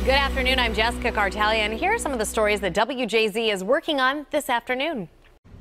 Good afternoon, I'm Jessica Cartalia, and here are some of the stories that WJZ is working on this afternoon.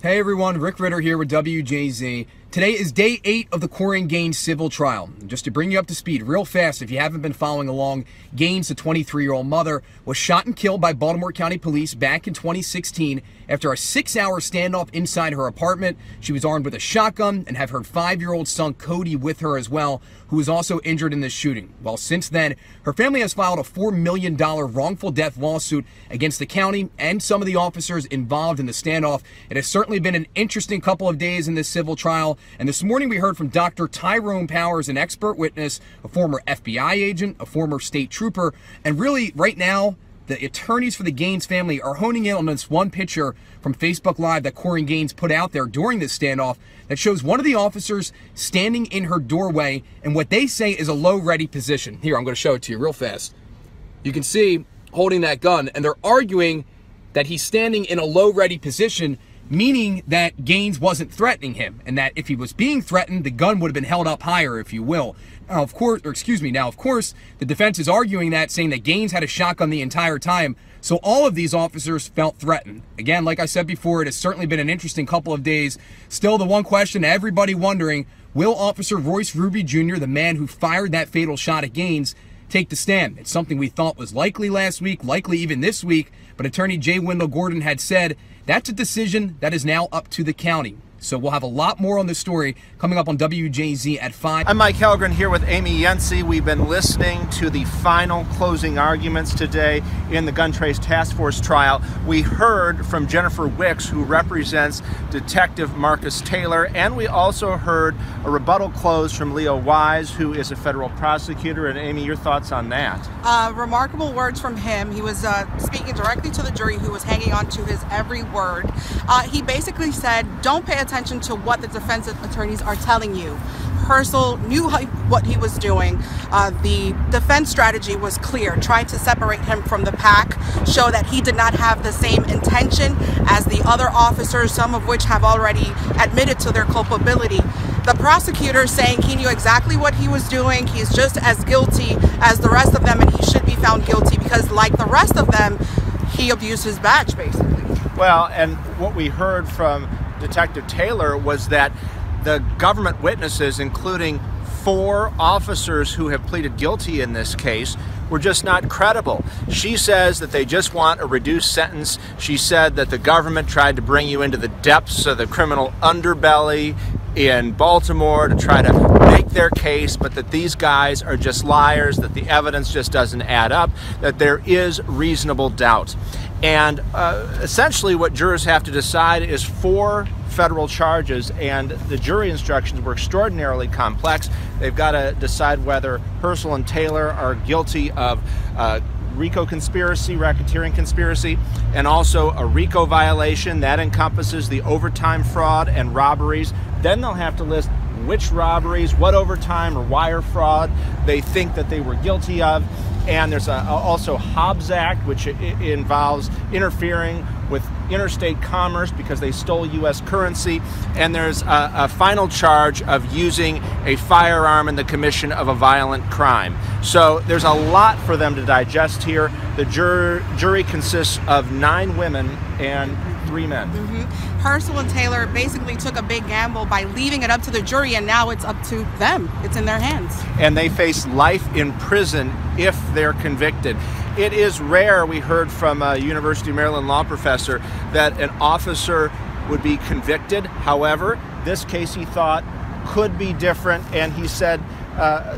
Hey everyone, Rick Ritter here with WJZ. Today is day 8 of the Korryn Gaines civil trial. Just to bring you up to speed real fast, if you haven't been following along, Gaines, the 23-year-old mother, was shot and killed by Baltimore County Police back in 2016 after a 6-hour standoff inside her apartment. She was armed with a shotgun and had her 5-year-old son Cody with her as well, who was also injured in this shooting. Well, since then, her family has filed a $4 million wrongful death lawsuit against the county and some of the officers involved in the standoff. It has certainly been an interesting couple of days in this civil trial. And this morning we heard from Dr. Tyrone Powers, an expert witness, a former FBI agent, a former state trooper, and really right now the attorneys for the Gaines family are honing in on this one picture from Facebook Live that Korryn Gaines put out there during this standoff that shows one of the officers standing in her doorway in what they say is a low ready position. Here, I'm going to show it to you real fast. You can see holding that gun, and they're arguing that he's standing in a low ready position, meaning that Gaines wasn't threatening him, and that if he was being threatened, the gun would have been held up higher, if you will. Now, of course, the defense is arguing that, saying that Gaines had a shotgun the entire time, so all of these officers felt threatened. Again, like I said before, it has certainly been an interesting couple of days. Still, the one question everybody wondering, will Officer Royce Ruby Jr., the man who fired that fatal shot at Gaines, take the stand? It's something we thought was likely last week, likely even this week, but attorney Jay Wendell Gordon had said that's a decision that is now up to the county. So we'll have a lot more on this story coming up on WJZ at 5. I'm Mike Helgren here with Amy Yancey. We've been listening to the final closing arguments today in the Gun Trace Task Force trial. We heard from Jennifer Wicks, who represents Detective Marcus Taylor, and we also heard a rebuttal close from Leo Wise, who is a federal prosecutor. And Amy, your thoughts on that? Remarkable words from him. He was speaking directly to the jury, who was hanging on to his every word. He basically said, don't pay attention to what the defense attorneys are telling you. Purcell knew what he was doing. The defense strategy was clear, trying to separate him from the pack, show that he did not have the same intention as the other officers, some of which have already admitted to their culpability. The prosecutor saying he knew exactly what he was doing. He's just as guilty as the rest of them, and he should be found guilty because, like the rest of them, he abused his badge, basically. Well, and what we heard from Detective Taylor was that the government witnesses, including 4 officers who have pleaded guilty in this case, were just not credible. She says that they just want a reduced sentence. She said that the government tried to bring you into the depths of the criminal underbelly in Baltimore to try to make their case, but that these guys are just liars, that the evidence just doesn't add up, that there is reasonable doubt. And essentially what jurors have to decide is 4 federal charges, and the jury instructions were extraordinarily complex. They've got to decide whether Purcell and Taylor are guilty of RICO conspiracy, racketeering conspiracy, and also a RICO violation. That encompasses the overtime fraud and robberies. Then they'll have to list which robberies, what overtime or wire fraud they think that they were guilty of. And there's also Hobbs Act, which involves interfering with interstate commerce because they stole U.S. currency. And there's a final charge of using a firearm in the commission of a violent crime. So there's a lot for them to digest here. The jury consists of 9 women and 3 men. Purcell and Taylor basically took a big gamble by leaving it up to the jury, and now it's up to them. It's in their hands. And they face life in prison if they're convicted. It is rare, we heard from a University of Maryland law professor, that an officer would be convicted. However, this case, he thought, could be different, and he said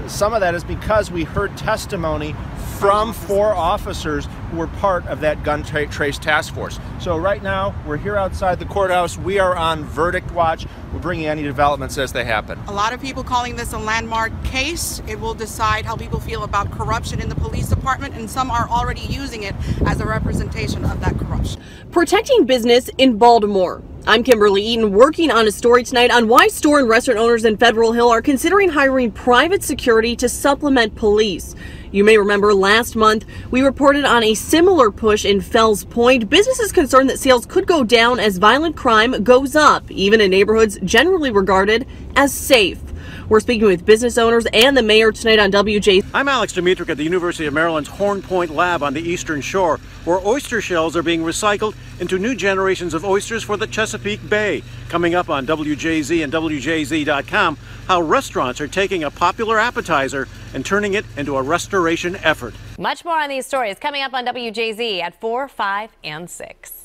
some of that is because we heard testimony from 4 officers who were part of that gun trace task force. So right now, we're here outside the courthouse. We are on verdict watch. We'll bring you any developments as they happen. A lot of people calling this a landmark case. It will decide how people feel about corruption in the police department, and some are already using it as a representation of that corruption. Protecting business in Baltimore. I'm Kimberly Eaton, working on a story tonight on why store and restaurant owners in Federal Hill are considering hiring private security to supplement police. You may remember last month we reported on a similar push in Fells Point. Businesses concerned that sales could go down as violent crime goes up, even in neighborhoods generally regarded as safe. We're speaking with business owners and the mayor tonight on WJZ. I'm Alex Dimitrick at the University of Maryland's Horn Point Lab on the Eastern Shore, where oyster shells are being recycled into new generations of oysters for the Chesapeake Bay. Coming up on WJZ and WJZ.com, how restaurants are taking a popular appetizer and turning it into a restoration effort. Much more on these stories coming up on WJZ at 4, 5, and 6.